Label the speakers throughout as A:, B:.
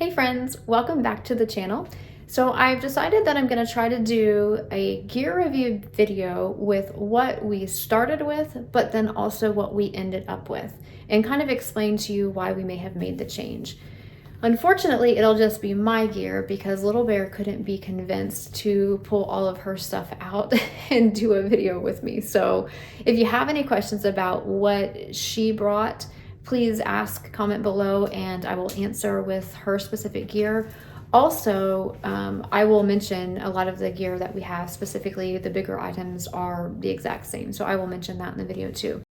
A: Hey friends, welcome back to the channel. So I've decided that I'm going to try to do a gear review video with what we started with, but then also what we ended up with, and kind of explain to you why we may have made the change. Unfortunately, it'll just be my gear because Little Bear couldn't be convinced to pull all of her stuff out and do a video with me. So if you have any questions about what she brought, please ask, comment below, and I will answer with her specific gear. Also, I will mention a lot of the gear that we have, specifically the bigger items are the exact same. So I will mention that in the video too.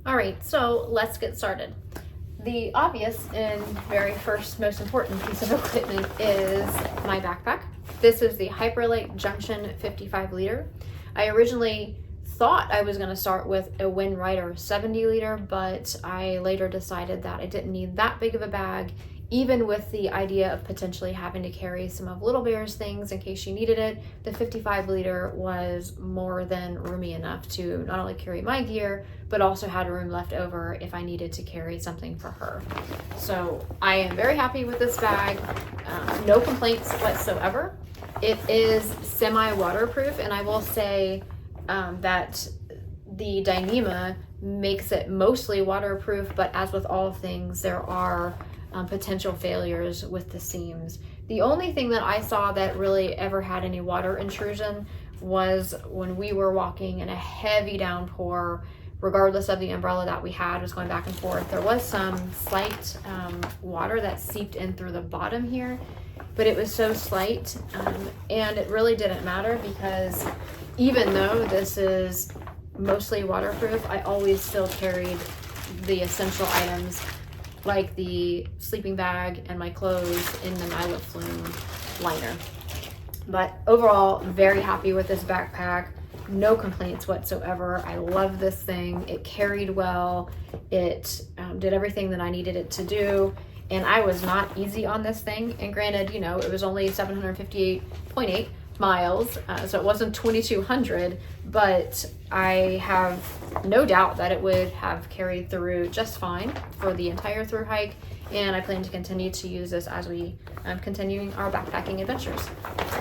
A: All right, so let's get started. The obvious and very first most important piece of equipment is my backpack. This is the Hyperlite Junction 55 liter. I originally thought I was going to start with a Windrider 70 liter, but I later decided that I didn't need that big of a bag, even with the idea of potentially having to carry some of Little Bear's things in case she needed it. The 55 liter was more than roomy enough to not only carry my gear, but also had room left over if I needed to carry something for her. So I am very happy with this bag. No complaints whatsoever. It is semi-waterproof, and I will say that the Dyneema makes it mostly waterproof, but as with all things, there are potential failures with the seams. The only thing that I saw that really ever had any water intrusion was when we were walking in a heavy downpour. Regardless of the umbrella that we had was going back and forth, there was some slight water that seeped in through the bottom here, but it was so slight, and it really didn't matter because even though this is mostly waterproof, I always still carried the essential items like the sleeping bag and my clothes in the Nyla Flume liner. But overall, very happy with this backpack. No complaints whatsoever. I love this thing. It carried well. It did everything that I needed it to do. And I was not easy on this thing. And granted, you know, it was only 758.8 miles, so it wasn't 2,200, but I have no doubt that it would have carried through just fine for the entire through hike, and I plan to continue to use this as we continuing our backpacking adventures.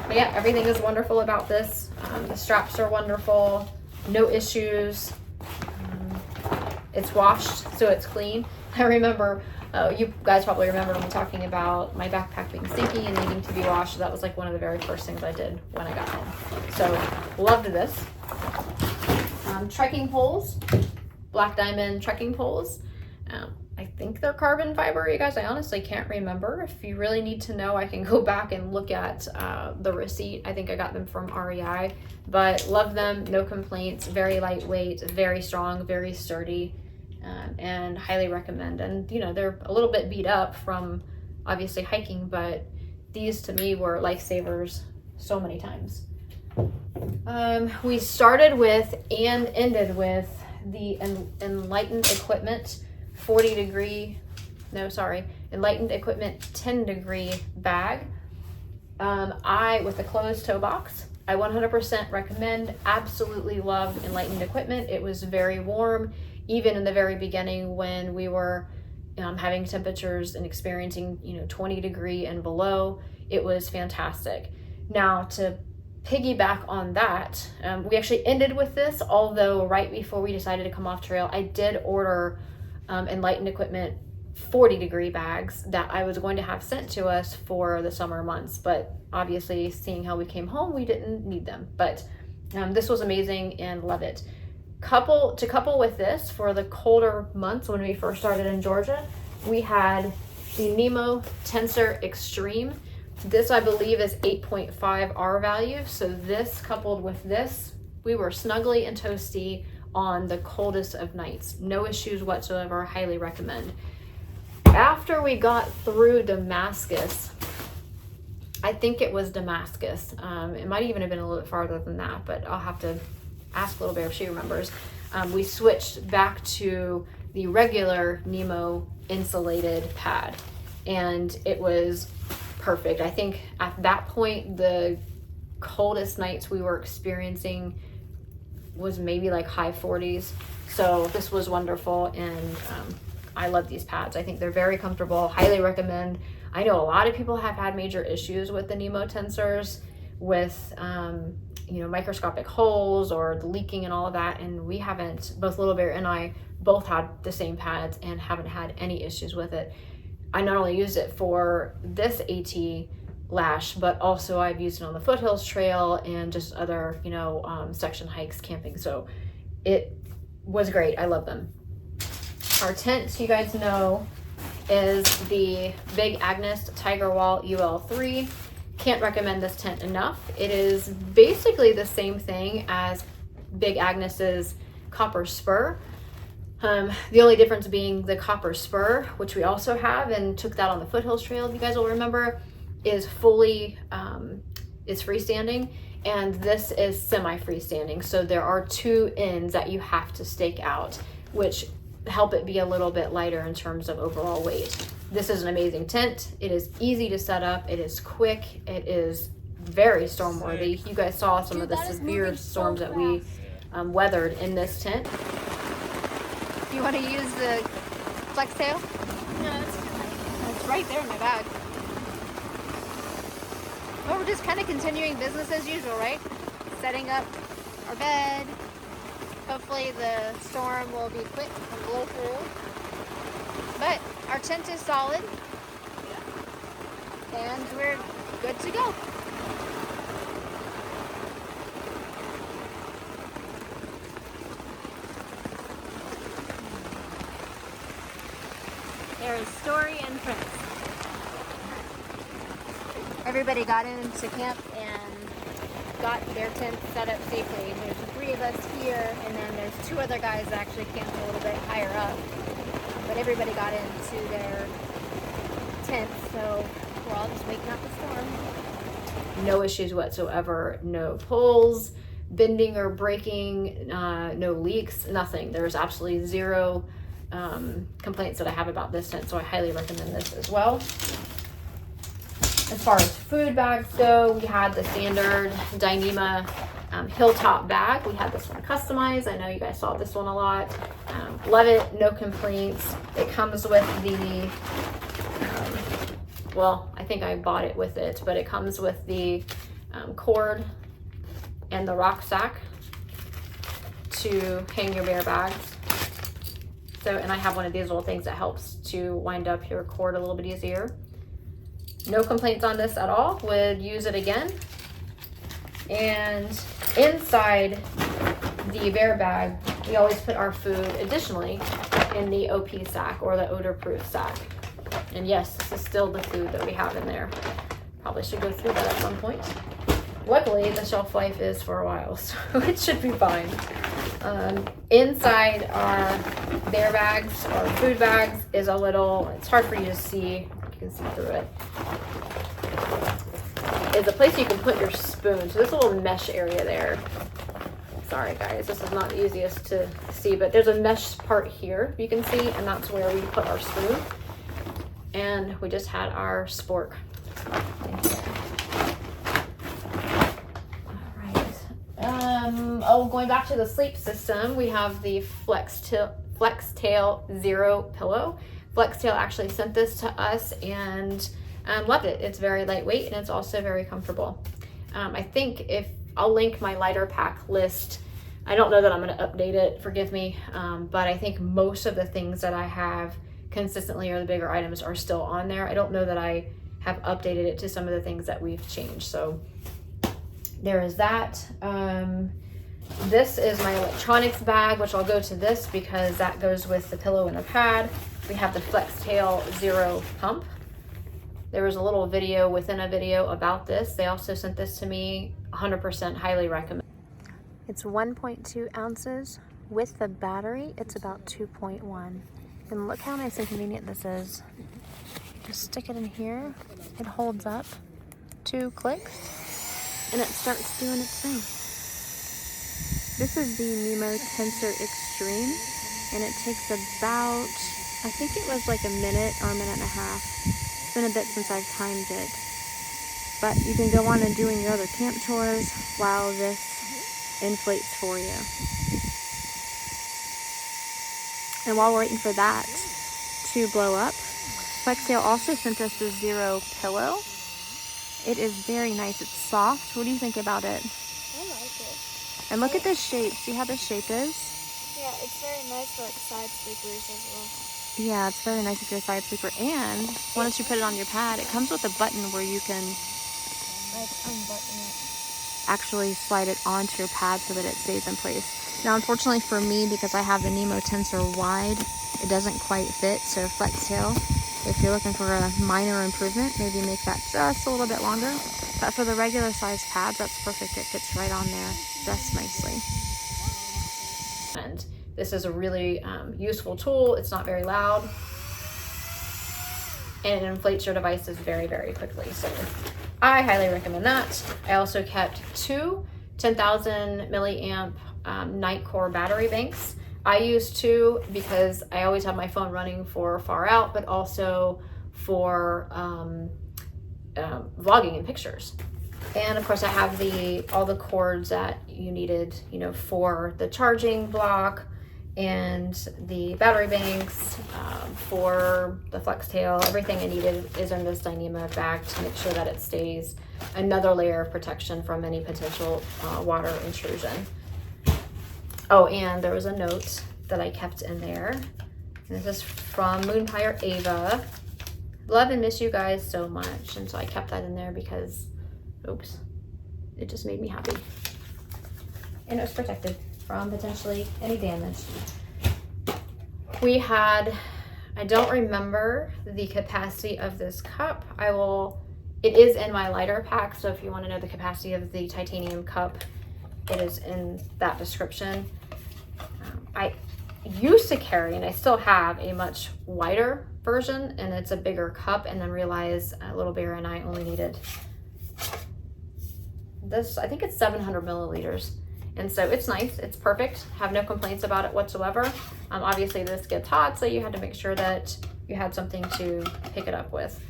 A: But yeah, everything is wonderful about this. The straps are wonderful, no issues. It's washed, so it's clean. I remember you guys probably remember me talking about my backpack being stinky and needing to be washed. That was like one of the very first things I did when I got home. So loved this. Trekking poles, Black Diamond trekking poles. I think they're carbon fiber, you guys. I honestly can't remember. If you really need to know, I can go back and look at the receipt. I think I got them from REI, but love them, no complaints. Very lightweight, very strong, very sturdy. And highly recommend. And you know, they're a little bit beat up from obviously hiking, but these to me were lifesavers so many times. We started with and ended with the Enlightened Equipment Enlightened Equipment 10 degree bag. With the closed toe box, I 100% recommend. Absolutely loved Enlightened Equipment. It was very warm. Even in the very beginning when we were having temperatures and experiencing 20 degree and below, it was fantastic. Now to piggyback on that, we actually ended with this, although right before we decided to come off trail, I did order Enlightened Equipment 40 degree bags that I was going to have sent to us for the summer months, but obviously seeing how we came home, we didn't need them. But this was amazing and love it. Couple with this, for the colder months when we first started in Georgia, we had the Nemo Tensor Extreme. This I believe is 8.5 R value, so this coupled with this, we were snugly and toasty on the coldest of nights. No issues whatsoever. Highly recommend. After we got through Damascus, I think it was Damascus, it might even have been a little bit farther than that, but I'll have to ask Little Bear if she remembers. We switched back to the regular Nemo insulated pad, and it was perfect. I think at that point the coldest nights we were experiencing was maybe like high 40s, so this was wonderful, and I love these pads. I think they're very comfortable, highly recommend. I know a lot of people have had major issues with the Nemo tensors with, you know, microscopic holes or the leaking and all of that. And we haven't, both Little Bear and I both had the same pads and haven't had any issues with it. I not only used it for this AT lash, but also I've used it on the Foothills Trail and just other, you know, section hikes, camping. So it was great. I love them. Our tent, you guys know, is the Big Agnes Tiger Wall UL3. Can't recommend this tent enough. It is basically the same thing as Big Agnes's copper spur. The only difference being the copper spur, which we also have and took that on the Foothills Trail, if you guys will remember, is fully, is freestanding, and this is semi-freestanding. So there are two ends that you have to stake out, which help it be a little bit lighter in terms of overall weight. This is an amazing tent. It is easy to set up. It is quick. It is very storm worthy. You guys saw some of the severe storms that we weathered in this tent.
B: You want to use the flex tail?
C: No, it's
B: right there in my bag. Well, we're just kind of continuing business as usual, right? Setting up our bed. Hopefully the storm will be quick and blow through. But our tent is solid. And we're good to go.
C: There is Story and Prince.
B: Everybody got into camp and got their tent set up safely. There's 3 of us here, and then there's 2 other guys that actually camped a little bit higher up. But everybody got into their tents, so we're all just waiting out the storm.
A: No issues whatsoever. No pulls, bending or breaking, no leaks, nothing. There's absolutely zero complaints that I have about this tent, so I highly recommend this as well. As far as food bags go, we had the standard Dyneema Hilltop bag. We had this one customized. I know you guys saw this one a lot. Love it, no complaints. It comes with the, well, I think I bought it with it, but it comes with the cord and the rucksack to hang your bear bags. So, and I have one of these little things that helps to wind up your cord a little bit easier. No complaints on this at all. Would use it again. And inside the bear bag, we always put our food additionally in the OP sack or the odor-proof sack. And yes, this is still the food that we have in there. Probably should go through that at some point. Luckily, the shelf life is for a while, so it should be fine. Inside our bear bags or food bags is a little, it's hard for you to see, you can see through it, is a place you can put your spoon. So this little mesh area there, sorry guys, this is not the easiest to see, but there's a mesh part here you can see, and that's where we put our spoon. And we just had our spork. Oh, going back to the sleep system, we have the FlexTail Zero pillow. FlexTail actually sent this to us and loved it. It's very lightweight and it's also very comfortable. I think if I'll link my lighter pack list. I don't know that I'm going to update it, forgive me, but I think most of the things that I have consistently or the bigger items are still on there. I don't know that I have updated it to some of the things that we've changed. So there is that. This is my electronics bag, which I'll go to this because that goes with the pillow and the pad. We have the FlexTail Zero pump. There was a little video within a video about this. They also sent this to me, 100% highly recommend.
B: It's 1.2 ounces. With the battery, it's about 2.1. And look how nice and convenient this is. Just stick it in here. It holds up. 2 clicks. And it starts doing its thing. This is the Nemo Tensor Extreme, and it takes about, I think it was like a minute or a minute and a half. It's been a bit since I've timed it. But you can go on and doing your other camp chores while this inflates for you. And while we're waiting for that, to blow up. Flextail also sent us the Zero pillow. It is very nice. It's soft. What do you think about it?
C: I like it.
B: And look at this shape. See how this shape is?
C: Yeah, it's very nice for like side sleepers as well.
B: Yeah, it's very nice if you're a side sleeper. And once you put it on your pad, it comes with a button where you can
C: Like unbutton it.
B: actually slide it onto your pad so that it stays in place. Now, unfortunately for me, because I have the Nemo Tensor wide, it doesn't quite fit. So Flextail, if you're looking for a minor improvement, maybe make that just a little bit longer. But for the regular size pads, that's perfect. It fits right on there just nicely.
A: And this is a really useful tool. It's not very loud. And it inflates your devices very, very quickly. So I highly recommend that. I also kept two 10,000 milliamp night core battery banks. I use two because I always have my phone running for far out, but also for vlogging and pictures. And of course I have all the cords that you needed, you know, for the charging block and the battery banks, for the Flextail. Everything I needed is in this Dyneema bag to make sure that it stays another layer of protection from any potential water intrusion. Oh, and there was a note that I kept in there. And this is from Moonpire Ava. Love and miss you guys so much. And so I kept that in there because, oops, it just made me happy. And it was protected from potentially any damage. We had, I don't remember the capacity of this cup. It is in my lighter pack. So if you want to know the capacity of the titanium cup, it is in that description. I used to carry, and I still have, a much wider version, and it's a bigger cup, and then realized little bear and I only needed this. I think it's 700 milliliters. And so it's nice, it's perfect. Have no complaints about it whatsoever. Obviously this gets hot, so you had to make sure that you had something to pick it up with.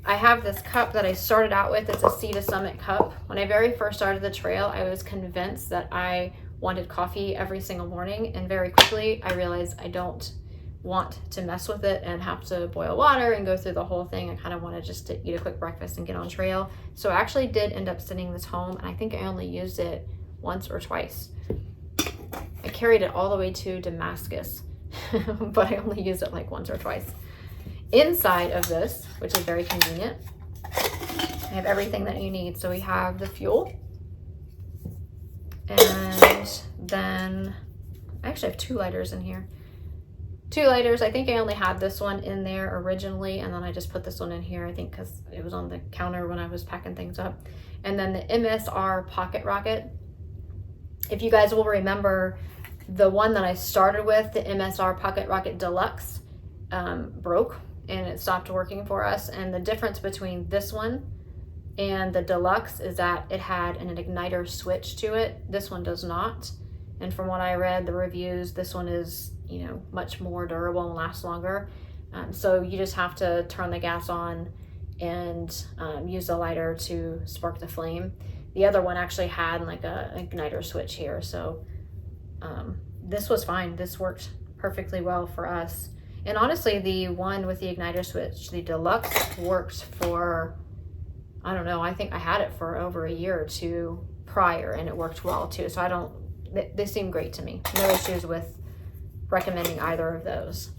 A: I have this cup that I started out with. It's a Sea to Summit cup. When I very first started the trail, I was convinced that I wanted coffee every single morning, and very quickly I realized I don't want to mess with it and have to boil water and go through the whole thing. I kind of wanted just to eat a quick breakfast and get on trail. So I actually did end up sending this home, and I think I only used it once or twice. I carried it all the way to Damascus, but I only used it like once or twice. Inside of this, which is very convenient, I have everything that you need. So we have the fuel, and then I actually have 2 lighters in here. 2 lighters. I think I only had this one in there originally, and then I just put this one in here, I think because it was on the counter when I was packing things up. And then the MSR Pocket Rocket. If you guys will remember, the one that I started with, the MSR Pocket Rocket Deluxe, broke and it stopped working for us. And the difference between this one and the Deluxe is that it had an igniter switch to it. This one does not. And from what I read, the reviews, this one is, you know, much more durable and lasts longer. So you just have to turn the gas on and use the lighter to spark the flame. The other one actually had like a igniter switch here. So this was fine. This worked perfectly well for us. And honestly, the one with the igniter switch, the Deluxe, works for, I don't know, I think I had it for over a year or 2 prior, and it worked well too. So they seem great to me. No issues with recommending either of those.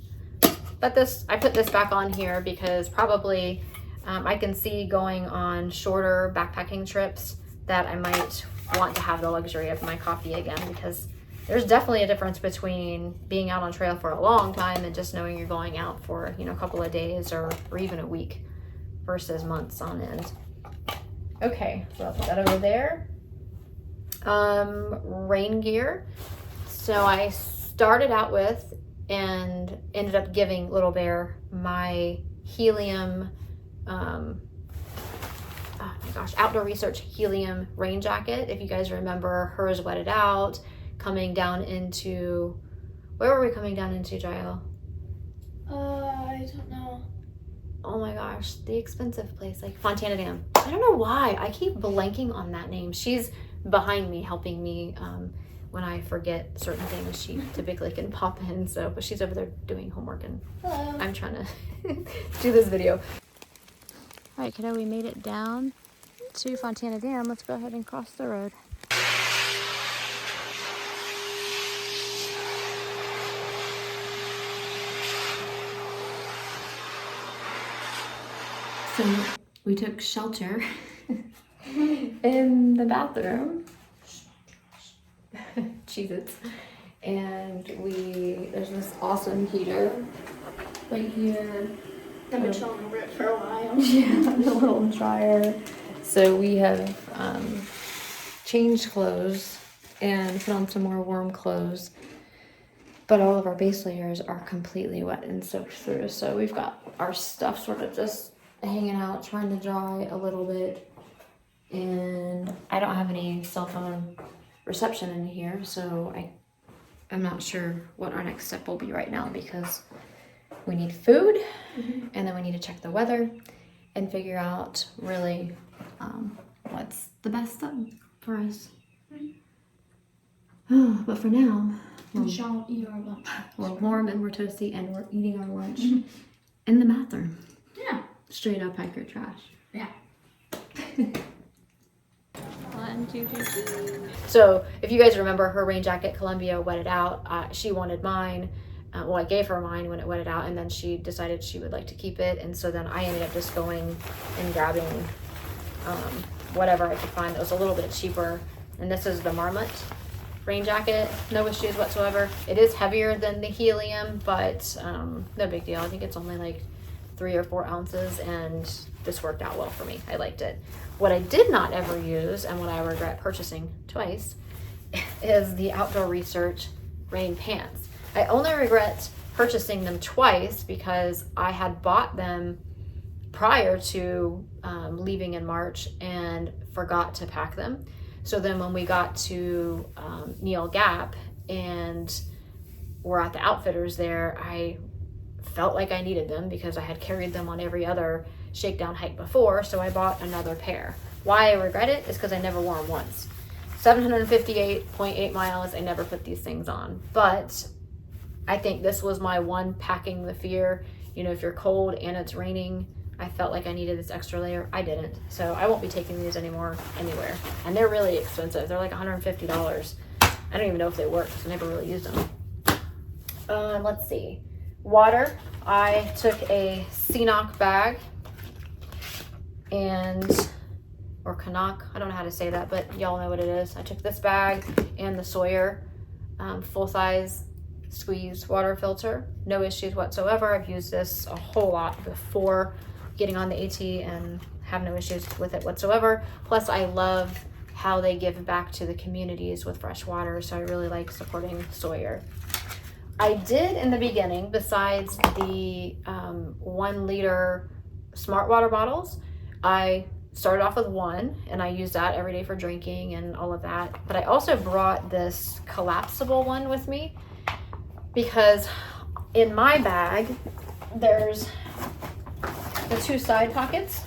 A: But I put this back on here because probably I can see going on shorter backpacking trips that I might want to have the luxury of my coffee again, because there's definitely a difference between being out on trail for a long time and just knowing you're going out for, you know, a couple of days or even a week versus months on end. Okay, so I'll put that over there. Rain gear. So I started out with and ended up giving Little Bear my helium, oh my gosh, Outdoor Research helium rain jacket. If you guys remember, hers wetted out, coming down into, where were we coming down into, Jael?
C: I don't know.
A: Oh my gosh, the expensive place, like Fontana Dam. I don't know why I keep blanking on that name. She's behind me helping me when I forget certain things, she typically can pop in. So, but she's over there doing homework and
C: Hello.
A: I'm trying to do this video.
B: All right, kiddo, we made it down to Fontana Dam. Let's go ahead and cross the road.
A: So we took shelter in the bathroom. Cheez-Its. And there's this awesome heater right here.
C: I've been chilling over it for a while.
A: Yeah, the little dryer. So we have changed clothes and put on some more warm clothes. But all of our base layers are completely wet and soaked through. So we've got our stuff sort of just hanging out, trying to dry a little bit. And I don't have any cell phone reception in here, so I'm not sure what our next step will be right now, because we need food, and then we need to check the weather and figure out really what's the best thing for us. But for now,
C: Shall eat our lunch.
A: we're warm and we're toasty and we're eating our lunch in the bathroom.
C: Yeah.
A: Straight up hiker trash.
C: Yeah.
B: 1, 2, 3.
A: So if you guys remember, her rain jacket, Columbia, wetted out. She wanted mine. Well, I gave her mine when it wetted out, and then she decided she would like to keep it. And so then I ended up just going and grabbing whatever I could find that was a little bit cheaper. And this is the Marmot rain jacket. No issues whatsoever. It is heavier than the helium, but no big deal. I think it's only like 3 or 4 ounces, and this worked out well for me. I liked it. What I did not ever use, and what I regret purchasing twice, is the Outdoor Research rain pants. I only regret purchasing them twice because I had bought them prior to leaving in March and forgot to pack them. So then when we got to Neal Gap and we're at the Outfitters there, I felt like I needed them because I had carried them on every other shakedown hike before, so I bought another pair. Why I regret it is because I never wore them once. 758.8 miles, I never put these things on. But I think this was my one packing the fear. You know, if you're cold and it's raining, I felt like I needed this extra layer. I didn't. So I won't be taking these anymore anywhere. And they're really expensive. They're like $150. I don't even know if they work because I never really used them. Let's see. Water. I took a CNOC bag or Canuck, I don't know how to say that, but y'all know what it is. I took this bag and the Sawyer full-size squeeze water filter. No issues whatsoever. I've used this a whole lot before getting on the AT and have no issues with it whatsoever. Plus, I love how they give back to the communities with fresh water, so I really like supporting Sawyer. I did in the beginning, besides the 1 liter smart water bottles, I started off with 1 and I used that every day for drinking and all of that. But I also brought this collapsible one with me because in my bag, there's the 2 side pockets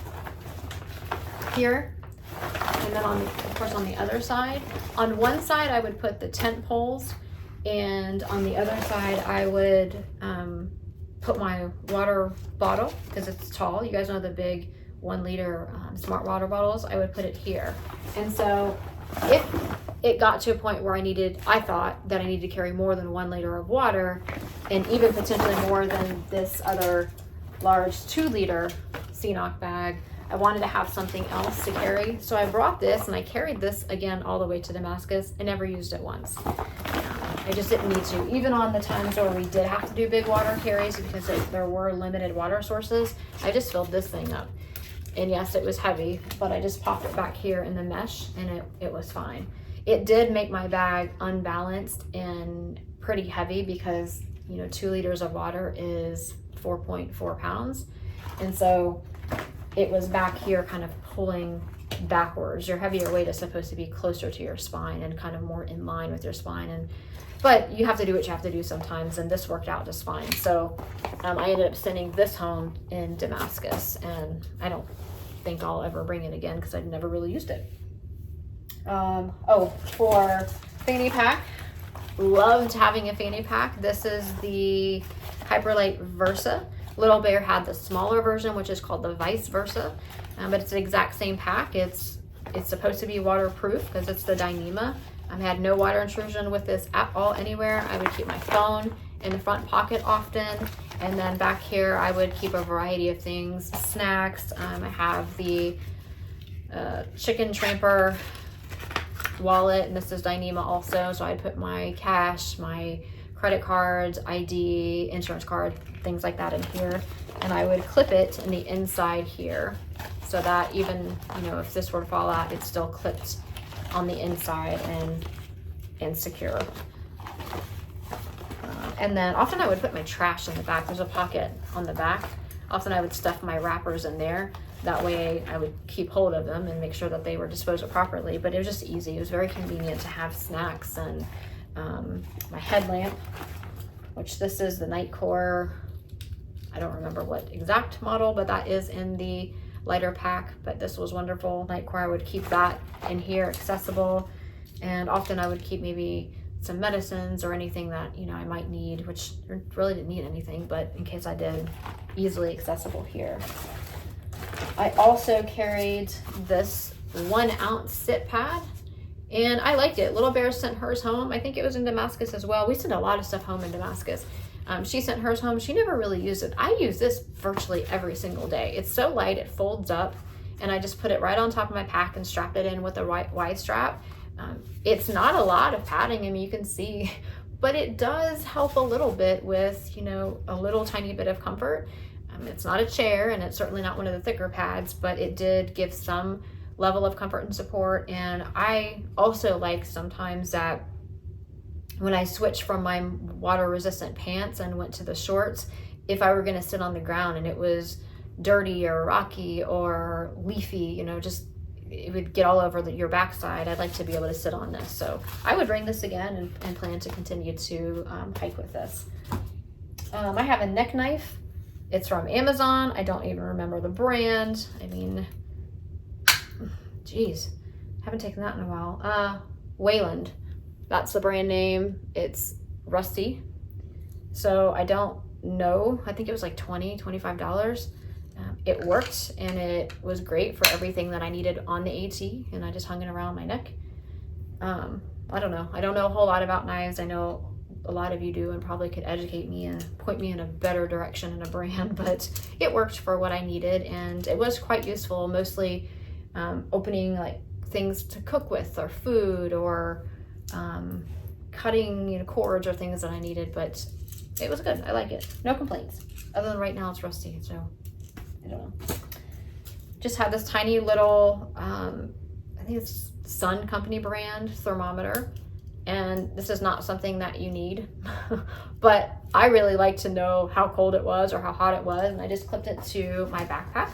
A: here. And then of course on the other side, on one side I would put the tent poles, and on the other side I would put my water bottle because it's tall. You guys know the big 1 liter smart water bottles. I would put it here. And so if it got to a point where I thought that I needed to carry more than 1 liter of water, and even potentially more than this other large 2 liter CNOC bag, I wanted to have something else to carry. So I brought this and I carried this again all the way to Damascus. I never used it once. I just didn't need to. Even on the times where we did have to do big water carries because there were limited water sources, I just filled this thing up. And yes, it was heavy, but I just popped it back here in the mesh and it was fine. It did make my bag unbalanced and pretty heavy because, you know, 2 liters of water is 4.4 pounds. And so it was back here kind of pulling backwards. Your heavier weight is supposed to be closer to your spine and kind of more in line with your spine. But you have to do what you have to do sometimes, and this worked out just fine. So I ended up sending this home in Damascus, and I don't think I'll ever bring it again because I've never really used it. For fanny pack. Loved having a fanny pack. This is the Hyperlight Versa. Little Bear had the smaller version, which is called the Vice Versa, but it's the exact same pack. It's supposed to be waterproof because it's the Dyneema. I had no water intrusion with this at all anywhere. I would keep my phone in the front pocket often, and then back here I would keep a variety of things, snacks. I have the chicken tramper wallet, and this is Dyneema also, so I'd put my cash, my credit cards, ID, insurance card, things like that in here, and I would clip it in the inside here so that even, you know, if this were to fall out, it's still clipped on the inside and secure. And then often I would put my trash in the back. There's a pocket on the back. Often I would stuff my wrappers in there. That way I would keep hold of them and make sure that they were disposed of properly. But it was just easy. It was very convenient to have snacks, and my headlamp, which this is the Nightcore. I don't remember what exact model, but that is in the lighter pack. But this was wonderful. Nightcore, I would keep that in here accessible. And often I would keep maybe some medicines or anything that, you know, I might need, which really didn't need anything, but in case I did, easily accessible here. I also carried this 1 ounce sit pad, and I liked it. Little Bear sent hers home. I think it was in Damascus as well. We sent a lot of stuff home in Damascus. She sent hers home. She never really used it. I use this virtually every single day. It's so light, it folds up, and I just put it right on top of my pack and strap it in with a wide strap. It's not a lot of padding, I mean, you can see, but it does help a little bit with, you know, a little tiny bit of comfort. It's not a chair, and it's certainly not one of the thicker pads, but it did give some level of comfort and support. And I also like sometimes that when I switched from my water resistant pants and went to the shorts, if I were going to sit on the ground and it was dirty or rocky or leafy, you know, just it would get all over your backside, I'd like to be able to sit on this. So I would bring this again and plan to continue to hike with this. I have a neck knife. It's from Amazon. I don't even remember the brand. I mean, geez, haven't taken that in a while. Wayland, that's the brand name. It's rusty, so I don't know. I think it was like $25. It worked, and it was great for everything that I needed on the AT, and I just hung it around my neck. I don't know. I don't know a whole lot about knives. I know a lot of you do and probably could educate me and point me in a better direction in a brand, but it worked for what I needed, and it was quite useful, mostly opening like things to cook with or food, or cutting, you know, cords or things that I needed. But it was good. I like it. No complaints, other than right now it's rusty, so I don't know. Just had this tiny little I think it's Sun Company brand thermometer, and this is not something that you need but I really like to know how cold it was or how hot it was, and I just clipped it to my backpack.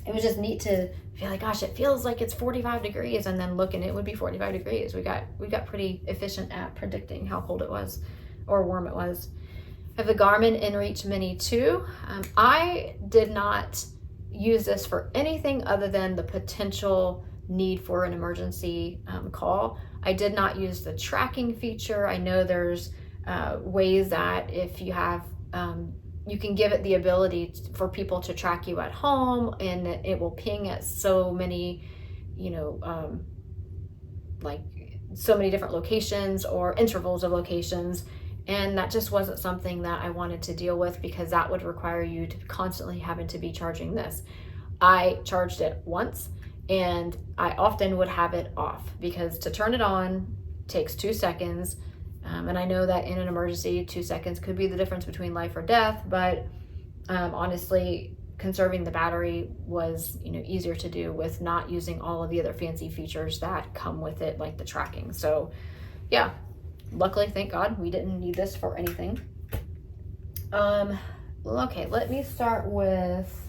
A: It was just neat to feel like, gosh, it feels like it's 45 degrees, and then look and it would be 45 degrees. We got pretty efficient at predicting how cold it was or warm it was. I have the Garmin InReach Mini 2. I did not use this for anything other than the potential need for an emergency call. I did not use the tracking feature. I know there's ways that if you have, you can give it the ability for people to track you at home, and it will ping at so many, you know, like so many different locations or intervals of locations. And that just wasn't something that I wanted to deal with, because that would require you to constantly having to be charging this. I charged it once, and I often would have it off, because to turn it on takes 2 seconds. And I know that in an emergency, 2 seconds could be the difference between life or death, but honestly, conserving the battery was, you know, easier to do with not using all of the other fancy features that come with it, like the tracking. So yeah, luckily, thank God, we didn't need this for anything. Okay, let me start with,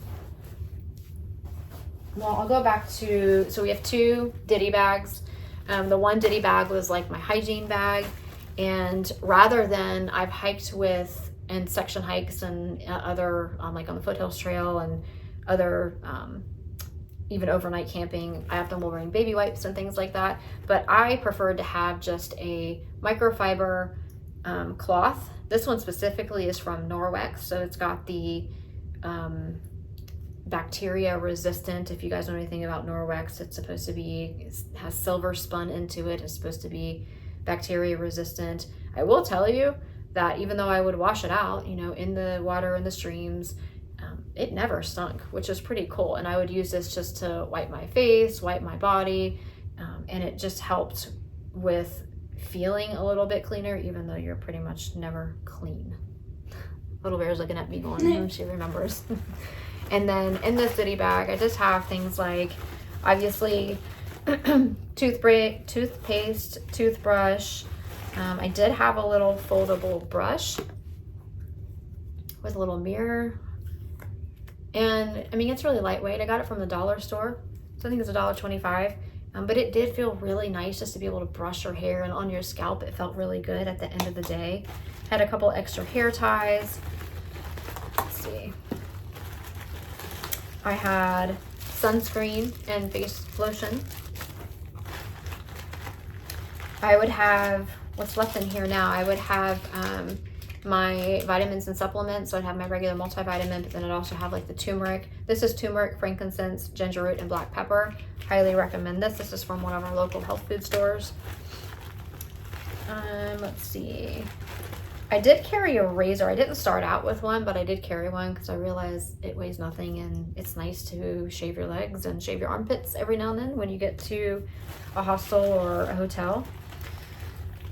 A: well, I'll go back to, so we have 2 ditty bags. The one ditty bag was like my hygiene bag, and rather than, I've hiked with, and section hikes and other, like on the Foothills Trail and other even overnight camping, I often will bring baby wipes and things like that. But I preferred to have just a microfiber cloth. This one specifically is from Norwex, so it's got the bacteria resistant. If you guys know anything about Norwex, it's supposed to be, it has silver spun into it. It's supposed to be bacteria resistant. I will tell you that even though I would wash it out, you know, in the water, in the streams, it never stunk, which is pretty cool. And I would use this just to wipe my face, wipe my body, and it just helped with feeling a little bit cleaner, even though you're pretty much never clean. Little Bear's looking at me going, she remembers. And then in this goodie bag, I just have things like, obviously, toothpaste, toothbrush. I did have a little foldable brush with a little mirror. And I mean, it's really lightweight. I got it from the dollar store, so I think it's $1.25. But it did feel really nice just to be able to brush your hair, and on your scalp it felt really good at the end of the day. Had a couple extra hair ties. Let's see. I had sunscreen and face lotion. I would have, what's left in here now, I would have my vitamins and supplements. So I'd have my regular multivitamin, but then I'd also have like the turmeric. This is turmeric, frankincense, ginger root, and black pepper. Highly recommend this. This is from one of our local health food stores. Let's see. I did carry a razor. I didn't start out with one, but I did carry one because I realized it weighs nothing, and it's nice to shave your legs and shave your armpits every now and then when you get to a hostel or a hotel.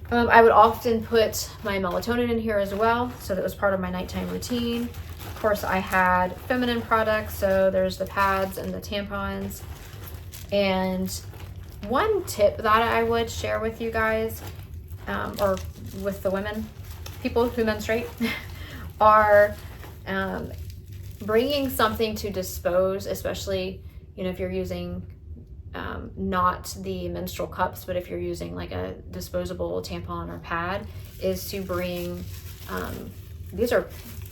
A: I would often put my melatonin in here as well, so that was part of my nighttime routine. Of course, I had feminine products, so there's the pads and the tampons. And one tip that I would share with you guys, or with the women, people who menstruate, are bringing something to dispose, especially, you know, if you're using not the menstrual cups, but if you're using like a disposable tampon or pad, is to bring, these are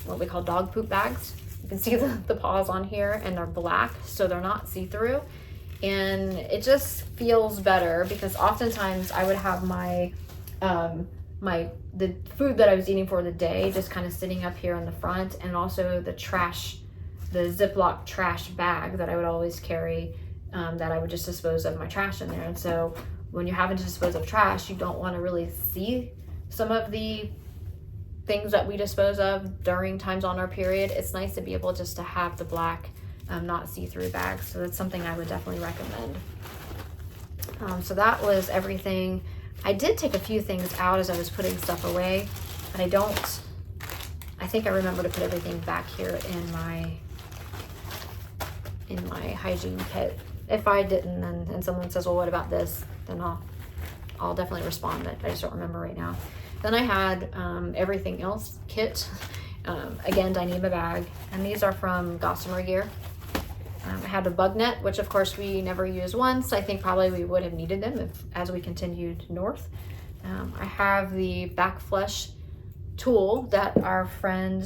A: what we call dog poop bags. You can see the paws on here, and they're black, so they're not see-through. And it just feels better because oftentimes I would have my, the food that I was eating for the day just kind of sitting up here in the front, and also the trash, the Ziploc trash bag that I would always carry, that I would just dispose of my trash in there. And so when you're having to dispose of trash, you don't want to really see some of the things that we dispose of during times on our period. It's nice to be able just to have the black, not see-through bags. So that's something I would definitely recommend. So that was everything. I did take a few things out as I was putting stuff away, but I think I remember to put everything back here in my hygiene kit. If I didn't, and someone says, well, what about this? Then I'll definitely respond, but I just don't remember right now. Then I had everything else kit. Again, Dyneema bag, and these are from Gossamer Gear. I had a bug net, which of course we never used once. I think probably we would have needed them as we continued north. I have the back flush tool that our friend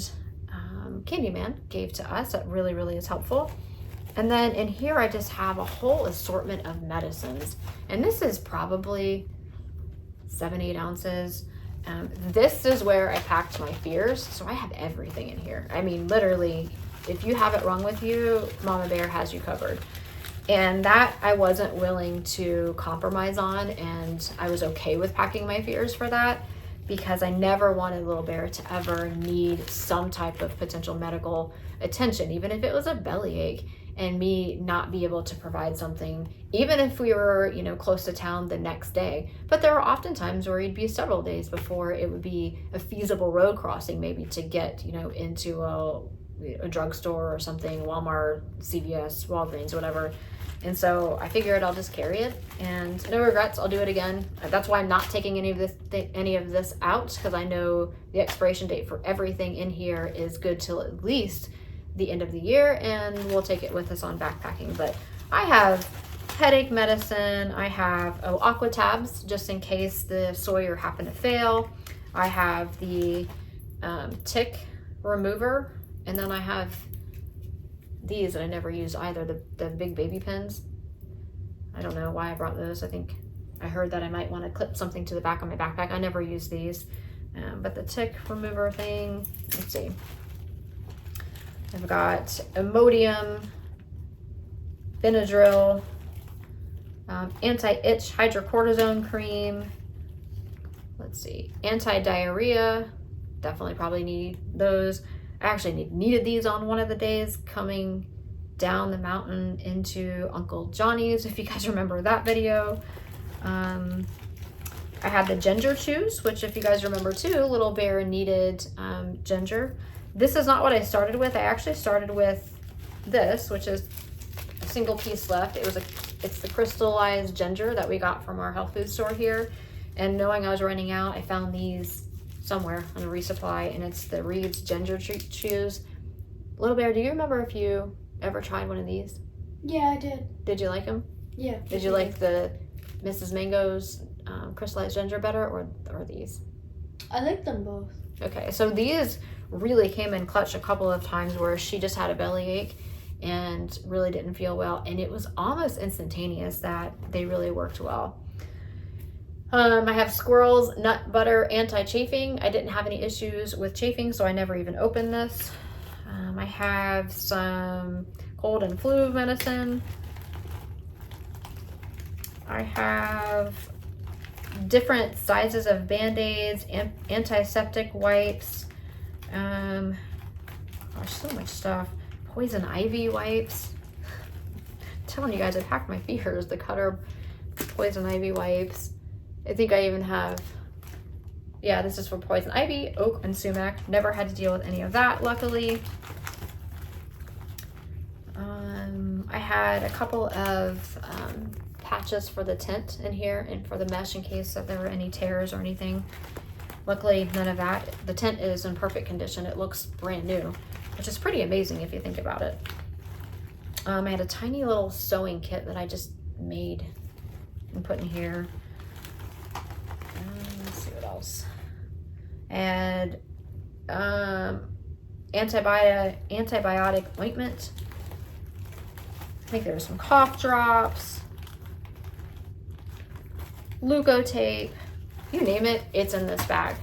A: Candyman gave to us. That really, really is helpful. And then in here, I just have a whole assortment of medicines. And this is probably 7-8 ounces. This is where I packed my fears. So I have everything in here. I mean, literally, if you have it wrong with you, Mama Bear has you covered. And that I wasn't willing to compromise on. And I was okay with packing my fears for that, because I never wanted Little Bear to ever need some type of potential medical attention, even if it was a bellyache, and me not be able to provide something, even if we were, you know, close to town the next day. But there were often times where it'd be several days before it would be a feasible road crossing, maybe to get, you know, into a drugstore or something, Walmart, CVS, Walgreens, whatever. And so I figured I'll just carry it, and no regrets, I'll do it again. That's why I'm not taking any of this out, because I know the expiration date for everything in here is good till at least the end of the year, and we'll take it with us on backpacking. But I have headache medicine, I have aqua tabs just in case the Sawyer happen to fail. I have the tick remover, and then I have these that I never use either, the big baby pins. I don't know why I brought those. I think I heard that I might want to clip something to the back of my backpack. I never use these. But the tick remover thing, let's see. I've got Imodium, Benadryl, anti-itch hydrocortisone cream. Let's see, anti-diarrhea. Definitely probably need those. I actually needed these on one of the days coming down the mountain into Uncle Johnny's, if you guys remember that video. I had the ginger chews, which if you guys remember too, Little Bear needed ginger. This is not what I started with. I actually started with this, which is a single piece left. It's the crystallized ginger that we got from our health food store here. And knowing I was running out, I found these somewhere on a resupply, and it's the Reed's ginger chews. Little Bear, do you remember if you ever tried one of these?
C: Yeah, I did.
A: Did you like them?
C: Yeah.
A: Did you like the Mrs. Mango's crystallized ginger better, or these?
C: I like them both.
A: Okay, so these really came in clutch a couple of times where she just had a bellyache and really didn't feel well, and it was almost instantaneous that they really worked well. I have Squirrel's Nut Butter Anti-Chafing. I didn't have any issues with chafing, so I never even opened this. I have some cold and flu medicine. I have different sizes of Band-Aids, antiseptic wipes. Gosh, so much stuff. Poison ivy wipes. I'm telling you guys, I packed my fears. The Cutter poison ivy wipes. I think I even have, yeah, this is for poison ivy, oak, and sumac. Never had to deal with any of that, luckily. I had a couple of patches for the tent in here and for the mesh in case that there were any tears or anything. Luckily, none of that. The tent is in perfect condition. It looks brand new, which is pretty amazing if you think about it. I had a tiny little sewing kit that I just made and put in here. Let's see what else. And antibiotic ointment. I think there were some cough drops, Leukotape, you name it, it's in this bag.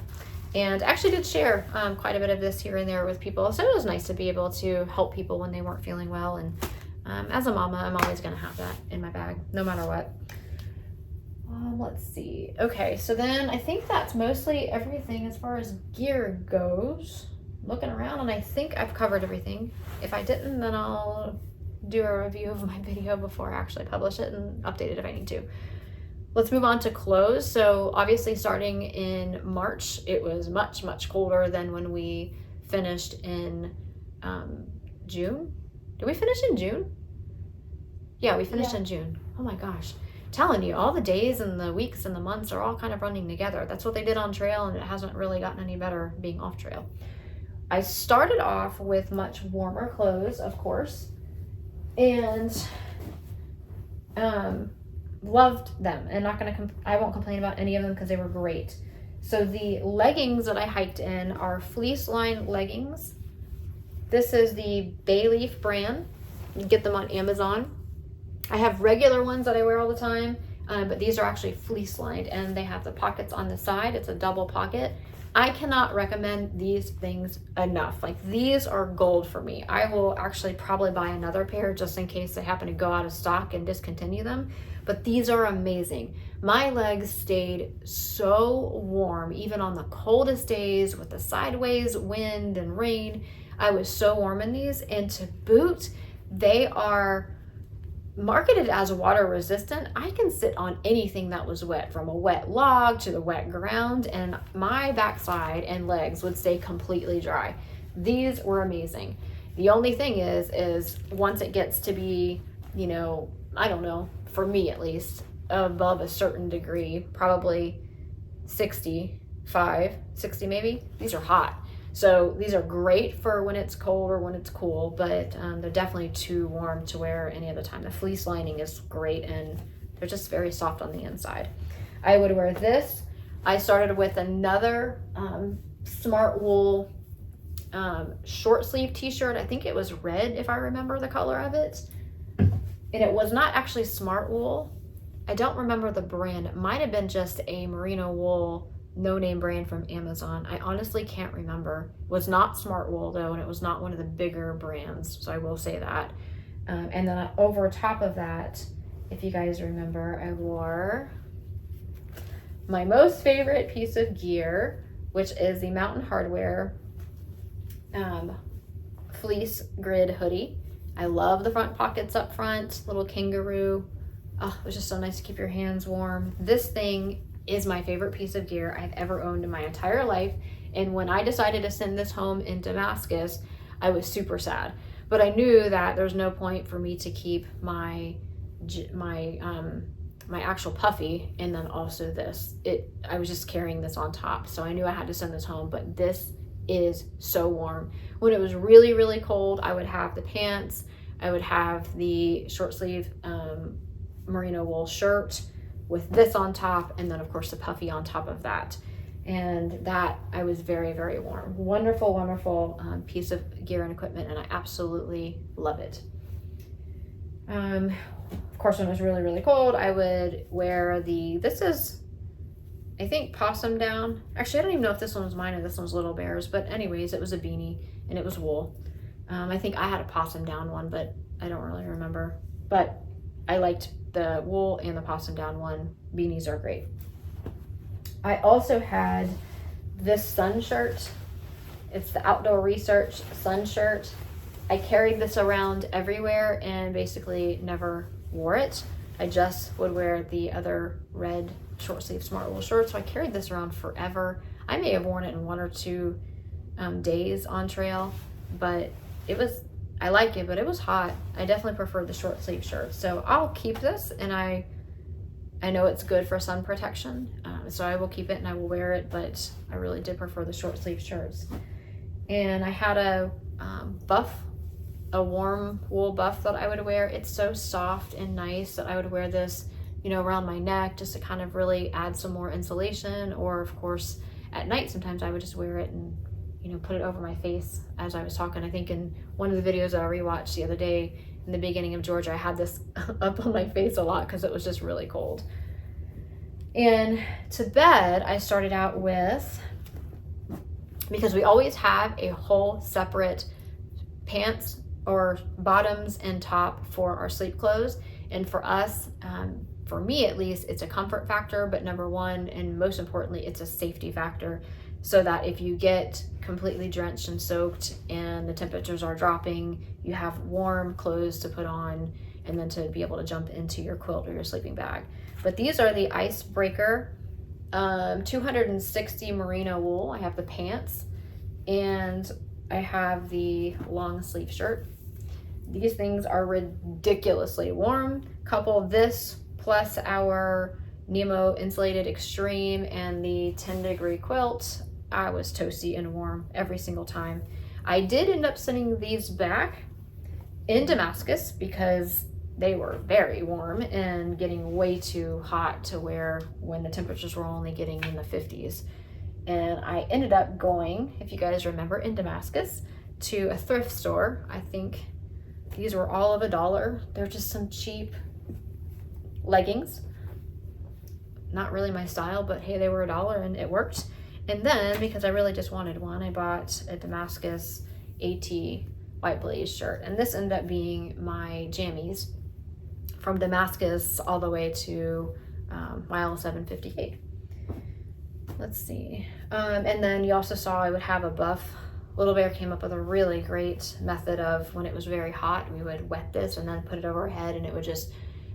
A: And I actually did share quite a bit of this here and there with people, so it was nice to be able to help people when they weren't feeling well. And as a mama, I'm always going to have that in my bag, no matter what. Let's see. Okay, so then I think that's mostly everything as far as gear goes. Looking around, and I think I've covered everything. If I didn't, then I'll do a review of my video before I actually publish it and update it if I need to. Let's move on to clothes. So obviously starting in March, it was much, much colder than when we finished in June. Did we finish in June? Yeah, we finished in June. Oh my gosh. Telling you, all the days and the weeks and the months are all kind of running together. That's what they did on trail, and it hasn't really gotten any better being off trail. I started off with much warmer clothes, of course, and loved them. And I won't complain about any of them because they were great. So the leggings that I hiked in are fleece lined leggings. This is the Bayleaf brand. You can get them on Amazon. I have regular ones that I wear all the time, but these are actually fleece lined, and they have the pockets on the side. It's a double pocket. I cannot recommend these things enough. Like, these are gold for me. I will actually probably buy another pair just in case they happen to go out of stock and discontinue them. But these are amazing. My legs stayed so warm, even on the coldest days with the sideways wind and rain. I was so warm in these, and to boot, they are marketed as water resistant. I can sit on anything that was wet, from a wet log to the wet ground, and my backside and legs would stay completely dry. These were amazing. The only thing is once it gets to be, you know, I don't know, for me at least, above a certain degree, probably 65, 60 maybe, these are hot. So these are great for when it's cold or when it's cool, but they're definitely too warm to wear any other time. The fleece lining is great, and they're just very soft on the inside. I would wear this. I started with another Smart Wool short sleeve t-shirt. I think it was red, if I remember the color of it. And it was not actually Smart Wool. I don't remember the brand. It might have been just a Marino Wool no-name brand from Amazon. I honestly can't remember. It was not Smart Wool though, and it was not one of the bigger brands, so I will say that. And then over top of that, if you guys remember, I wore my most favorite piece of gear, which is the Mountain Hardwear fleece grid hoodie. I love the front pockets up front, little kangaroo. Oh, it was just so nice to keep your hands warm. This thing is my favorite piece of gear I've ever owned in my entire life. And when I decided to send this home in Damascus, I was super sad. But I knew that there's no point for me to keep my actual puffy and then also this. I was just carrying this on top, so I knew I had to send this home. But this is so warm. When it was really, really cold, I would have the pants, I would have the short sleeve Merino wool shirt with this on top, and then of course the puffy on top of that. And that, I was very, very warm. Wonderful, wonderful piece of gear and equipment, and I absolutely love it. Of course, when it was really, really cold, I would wear this is, I think, possum down. Actually, I don't even know if this one was mine or this one was Little Bear's, but anyways, it was a beanie and it was wool. I think I had a possum down one, but I don't really remember. But I liked the wool and the possum down one. Beanies are great. I also had this sun shirt. It's the Outdoor Research sun shirt. I carried this around everywhere and basically never wore it. I just would wear the other red short sleeve Smart Wool shirt. So I carried this around forever. I may have worn it in 1 or 2 days on trail, but I like it, but it was hot. I definitely prefer the short sleeve shirt. So I'll keep this, and I know it's good for sun protection. So I will keep it and I will wear it, but I really did prefer the short sleeve shirts. And I had a warm wool buff that I would wear. It's so soft and nice that I would wear this, around my neck just to kind of really add some more insulation. Or of course at night, sometimes I would just wear it and, put it over my face as I was talking. I think in one of the videos that I rewatched the other day in the beginning of Georgia, I had this up on my face a lot because it was just really cold. And to bed, I started out with, because we always have a whole separate pants or bottoms and top for our sleep clothes. And for us, for me at least, it's a comfort factor, but number one, and most importantly, it's a safety factor, so that if you get completely drenched and soaked and the temperatures are dropping, you have warm clothes to put on and then to be able to jump into your quilt or your sleeping bag. But these are the Icebreaker 260 Merino wool. I have the pants and I have the long sleeve shirt. These things are ridiculously warm. Couple this plus our Nemo Insulated Extreme and the 10-degree quilt, I was toasty and warm every single time. I did end up sending these back in Damascus because they were very warm and getting way too hot to wear when the temperatures were only getting in the 50s. And I ended up going, if you guys remember, in Damascus to a thrift store. I think these were all of $1. They're just some cheap leggings. Not really my style, but hey, they were $1 and it worked. And then, because I really just wanted one, I bought a Damascus AT white blaze shirt. And this ended up being my jammies from Damascus all the way to mile 758. Let's see. And then you also saw I would have a buff. Little Bear came up with a really great method of, when it was very hot, we would wet this and then put it over our head, and it would just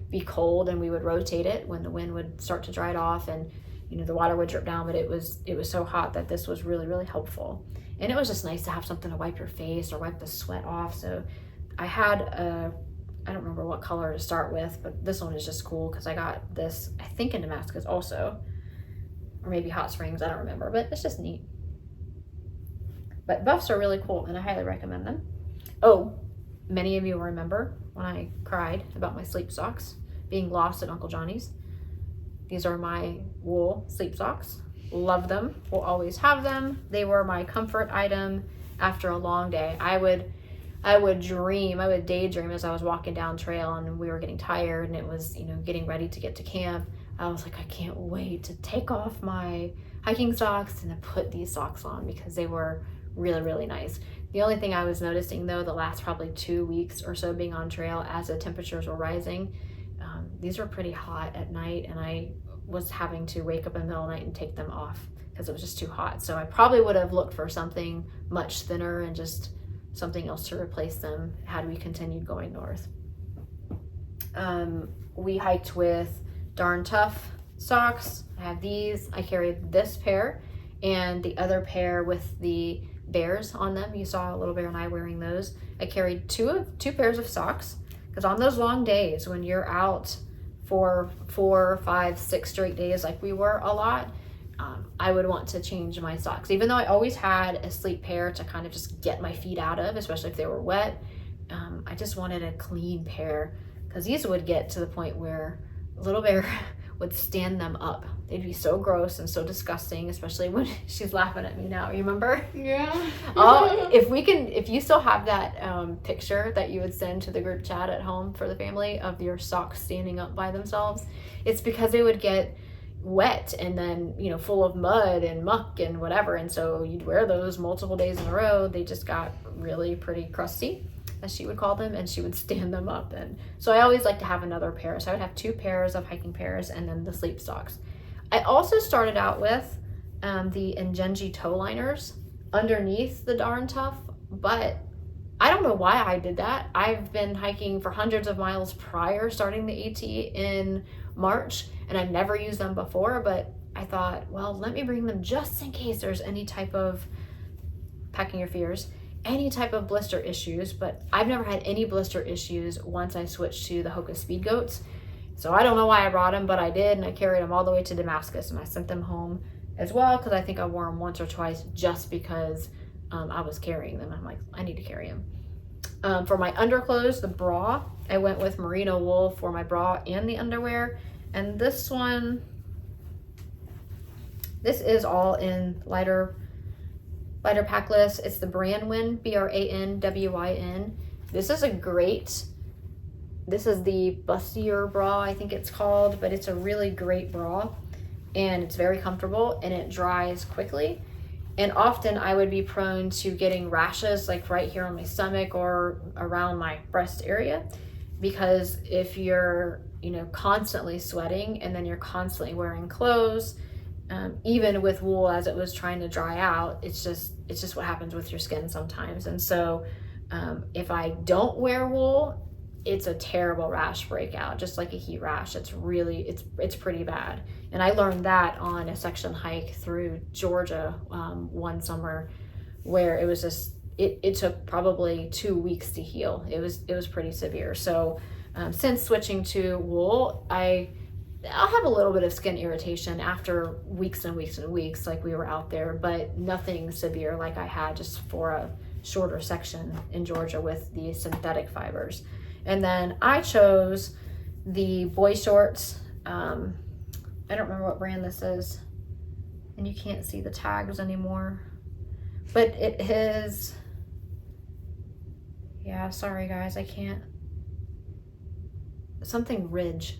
A: be cold, and we would rotate it when the wind would start to dry it off, and the water would drip down. But it was so hot that this was really, really helpful. And it was just nice to have something to wipe your face or wipe the sweat off. So I had I don't remember what color to start with, but this one is just cool because I got this, I think, in Damascus also, or maybe Hot Springs, I don't remember, but it's just neat. But buffs are really cool and I highly recommend them. Oh, many of you will remember when I cried about my sleep socks being lost at Uncle Johnny's. These are my wool sleep socks. Love them. Will always have them. They were my comfort item after a long day. I would daydream as I was walking down trail and we were getting tired and it was, getting ready to get to camp. I was like, I can't wait to take off my hiking socks and to put these socks on because they were really, really nice. The only thing I was noticing though, the last probably 2 weeks or so being on trail as the temperatures were rising, these were pretty hot at night and I was having to wake up in the middle of the night and take them off because it was just too hot. So I probably would have looked for something much thinner and just something else to replace them had we continued going north. We hiked with Darn Tough socks. I have these. I carried this pair and the other pair with the bears on them. You saw Little Bear and I wearing those. I carried two pairs of socks because on those long days when you're out for 4, 5, 6 straight days like we were a lot, I would want to change my socks. Even though I always had a sleep pair to kind of just get my feet out of, especially if they were wet, I just wanted a clean pair because these would get to the point where Little Bear would stand them up. They'd be so gross and so disgusting, especially when she's laughing at me now. You remember?
C: Yeah.
A: Oh, if you still have that picture that you would send to the group chat at home for the family of your socks standing up by themselves, it's because they would get wet and then full of mud and muck and whatever, and so you'd wear those multiple days in a row. They just got really pretty crusty, as she would call them, and she would stand them up. And so I always like to have another pair, so I would have 2 pairs of hiking pairs and then the sleep socks. I also started out with the Ingenji toe liners underneath the Darn Tough, but I don't know why I did that. I've been hiking for hundreds of miles prior starting the AT in March, and I've never used them before, but I thought, well, let me bring them just in case there's any type of, packing your fears, any type of blister issues. But I've never had any blister issues once I switched to the Hoka Speed Goats. So I don't know why I brought them, but I did, and I carried them all the way to Damascus, and I sent them home as well because I think I wore them once or twice just because I was carrying them. I'm like, I need to carry them. For my underclothes, the bra, I went with Merino Wool for my bra and the underwear. And this one, this is all in lighter packless. It's the Brandwin, BRANWYN. This is the bustier bra, I think it's called, but it's a really great bra and it's very comfortable and it dries quickly. And often I would be prone to getting rashes like right here on my stomach or around my breast area, because if you're constantly sweating and then you're constantly wearing clothes, even with wool as it was trying to dry out, it's just what happens with your skin sometimes. And so if I don't wear wool, it's a terrible rash breakout, just like a heat rash. It's pretty bad. And I learned that on a section hike through Georgia one summer, where it was just it took probably 2 weeks to heal. It was pretty severe. So since switching to wool, I'll have a little bit of skin irritation after weeks and weeks and weeks, like we were out there, but nothing severe like I had just for a shorter section in Georgia with the synthetic fibers. And then I chose the boy shorts. I don't remember what brand this is, and you can't see the tags anymore, but it is, yeah, sorry guys, I can't, something Ridge.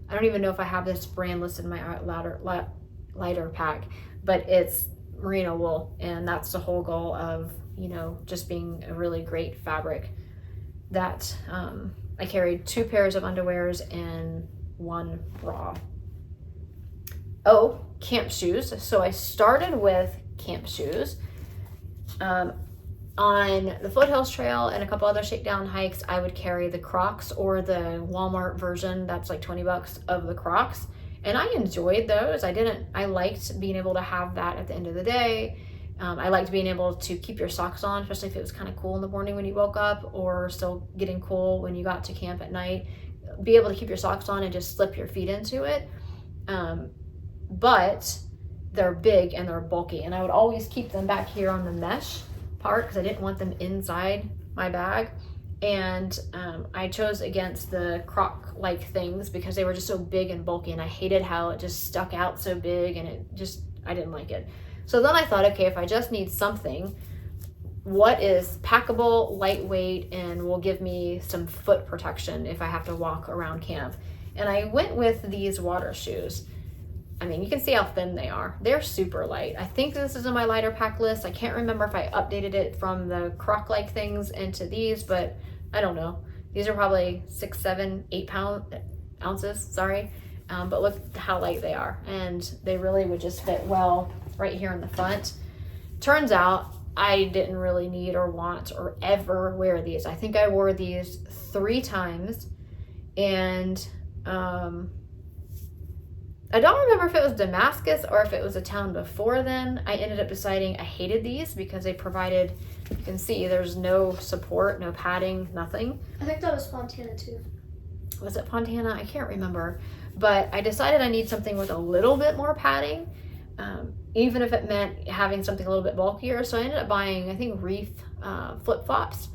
A: I don't even know if I have this brand listed in my lighter pack, but it's Merino Wool, and that's the whole goal of, just being a really great fabric. That I carried 2 pairs of underwears and 1 bra. Oh, camp shoes. So I started with camp shoes. On the Foothills Trail and a couple other shakedown hikes, I would carry the Crocs or the Walmart version that's like $20 of the Crocs. And I enjoyed those. I liked being able to have that at the end of the day. I liked being able to keep your socks on, especially if it was kind of cool in the morning when you woke up, or still getting cool when you got to camp at night. Be able to keep your socks on and just slip your feet into it. But they're big and they're bulky, and I would always keep them back here on the mesh part because I didn't want them inside my bag. And I chose against the Croc-like things because they were just so big and bulky, and I hated how it just stuck out so big, and I didn't like it. So then I thought, okay, if I just need something what is packable, lightweight, and will give me some foot protection if I have to walk around camp. And I went with these water shoes. I mean, you can see how thin they are. They're super light. I think this is in my lighter pack list. I can't remember if I updated it from the croc-like things into these, but I don't know. These are probably 6, 7, 8 ounces, sorry. But look how light they are. And they really would just fit well right here in the front. Turns out I didn't really need or want or ever wear these. I think I wore these 3 times, and I don't remember if it was Damascus or if it was a town before then. I ended up deciding I hated these because they provided, you can see there's no support, no padding, nothing.
C: I think that was Fontana too.
A: Was it Fontana? I can't remember. But I decided I need something with a little bit more padding, even if it meant having something a little bit bulkier. So I ended up buying, I think, Reef flip-flops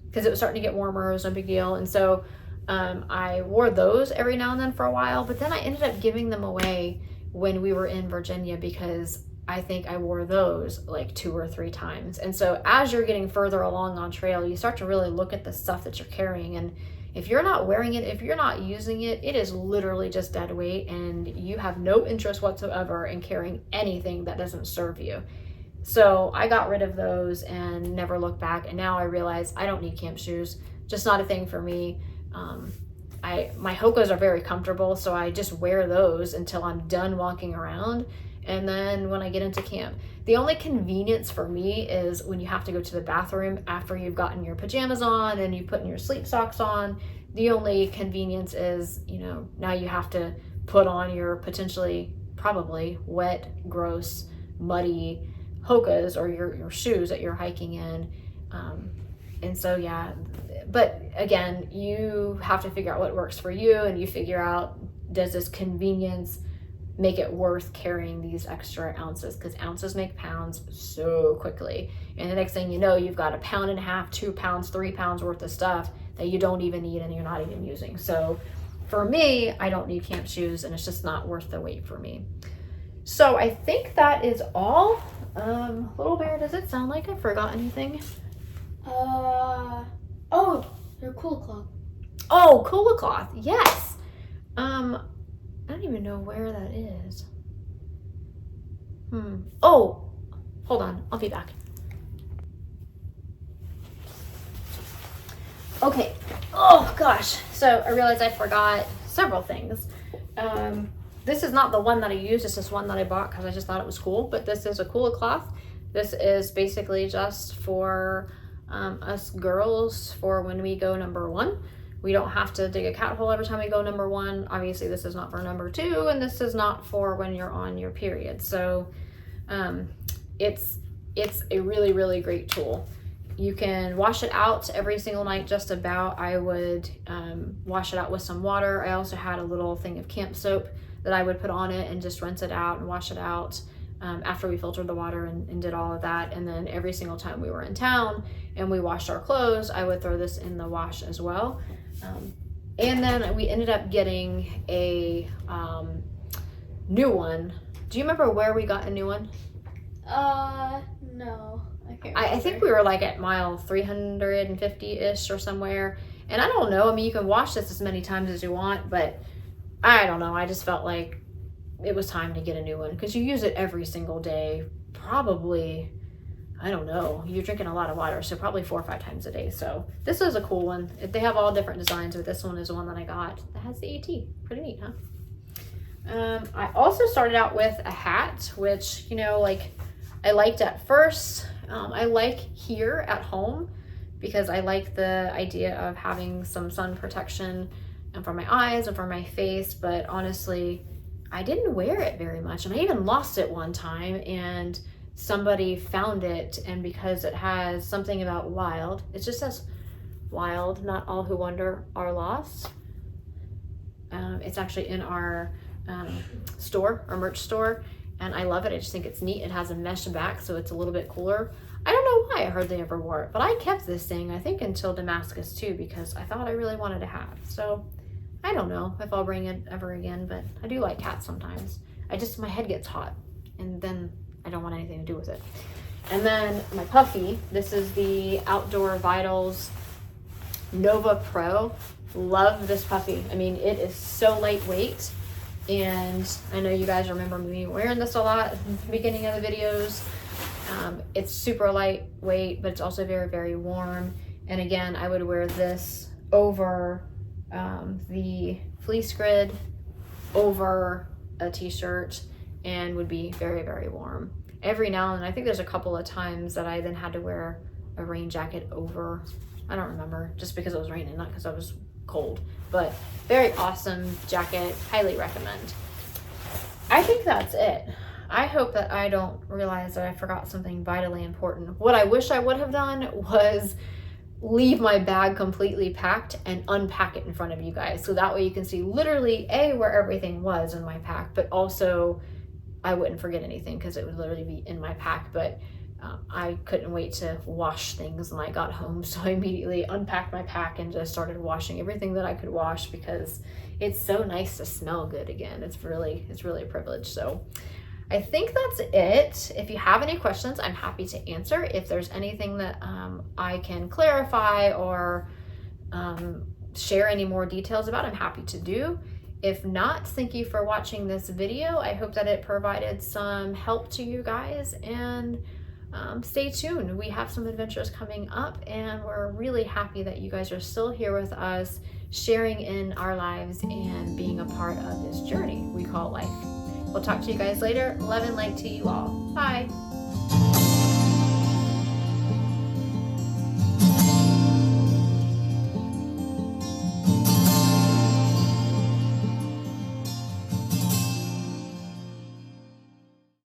A: because it was starting to get warmer. It was no big deal. And so I wore those every now and then for a while, but then I ended up giving them away when we were in Virginia because I think I wore those like 2 or 3 times. And so as you're getting further along on trail, you start to really look at the stuff that you're carrying. And if you're not wearing it, if you're not using it, it is literally just dead weight, and you have no interest whatsoever in carrying anything that doesn't serve you. So I got rid of those and never looked back. And now I realize I don't need camp shoes, just not a thing for me. My Hokas are very comfortable, so I just wear those until I'm done walking around. And then when I get into camp, the only convenience for me is when you have to go to the bathroom after you've gotten your pajamas on and you've put your sleep socks on. The only convenience is, you know, now you have to put on your potentially probably wet, gross, muddy Hokas or your shoes that you're hiking in. And so, yeah, but again, you have to figure out what works for you, and you figure out, does this convenience make it worth carrying these extra ounces? Because ounces make pounds so quickly. And the next thing you know, you've got 1.5 pounds, 2 pounds, 3 pounds worth of stuff that you don't even need and you're not even using. So for me, I don't need camp shoes, and it's just not worth the weight for me. So I think that is all. Little Bear, does it sound like I forgot anything?
C: Oh, your Coola Cloth.
A: Oh, Coola Cloth, yes. I don't even know where that is. Oh, hold on, I'll be back. Okay, oh gosh, so I realized I forgot several things. This is not the one that I used, it's just one that I bought because I just thought it was cool, but this is a Coola Cloth. This is basically just for us girls for when we go number 1. We don't have to dig a cat hole every time we go number 1. Obviously, this is not for number 2, and this is not for when you're on your period. So it's a really, really great tool. You can wash it out every single night just about. I would wash it out with some water. I also had a little thing of camp soap that I would put on it and just rinse it out and wash it out after we filtered the water and did all of that. And then every single time we were in town and we washed our clothes, I would throw this in the wash as well. And then we ended up getting a new one. Do you remember where we got a new one?
C: No, I can't remember.
A: I think we were like at mile 350-ish or somewhere. And I don't know, I mean, you can wash this as many times as you want, but I don't know. I just felt like it was time to get a new one because you use it every single day. Probably, I don't know, you're drinking a lot of water, so probably 4 or 5 times a day. So this is a cool one. They have all different designs, but this one is the one that I got that has the AT. Pretty neat, huh? I also started out with a hat, which, you know, like I liked at first. I like here at home because I like the idea of having some sun protection and for my eyes and for my face, but honestly, I didn't wear it very much, and I even lost it one time, and somebody found it, and because it has something about wild, it just says wild, not all who wander are lost. It's actually in our store, our merch store, and I love it. I just think it's neat. It has a mesh back, so it's a little bit cooler. I don't know why I hardly ever wore it, but I kept this thing, I think, until Damascus too, because I thought I really wanted to have. So I don't know if I'll bring it ever again, but I do like hats sometimes. My head gets hot, and then I don't want anything to do with it. And then my puffy, this is the Outdoor Vitals Nova Pro. Love this puffy. I mean, it is so lightweight, and I know you guys remember me wearing this a lot at the beginning of the videos. It's super lightweight, but it's also very, very warm. And again, I would wear this over the fleece grid, over a t-shirt, and would be very, very warm. Every now and then, I think there's a couple of times that I then had to wear a rain jacket over. I don't remember, just because it was raining, not because I was cold. But very awesome jacket, highly recommend. I think that's it. I hope that I don't realize that I forgot something vitally important. What I wish I would have done was leave my bag completely packed and unpack it in front of you guys, so that way you can see literally where everything was in my pack, but also I wouldn't forget anything because it would literally be in my pack. But I couldn't wait to wash things when I got home, so I immediately unpacked my pack and just started washing everything that I could wash, because it's so nice to smell good again. It's really a privilege. So I think that's it. If you have any questions, I'm happy to answer. If there's anything that I can clarify or share any more details about, I'm happy to do. If not, thank you for watching this video. I hope that it provided some help to you guys, and stay tuned. We have some adventures coming up, and we're really happy that you guys are still here with us, sharing in our lives and being a part of this journey we call life. We'll talk to you guys later. Love and light to you all. Bye.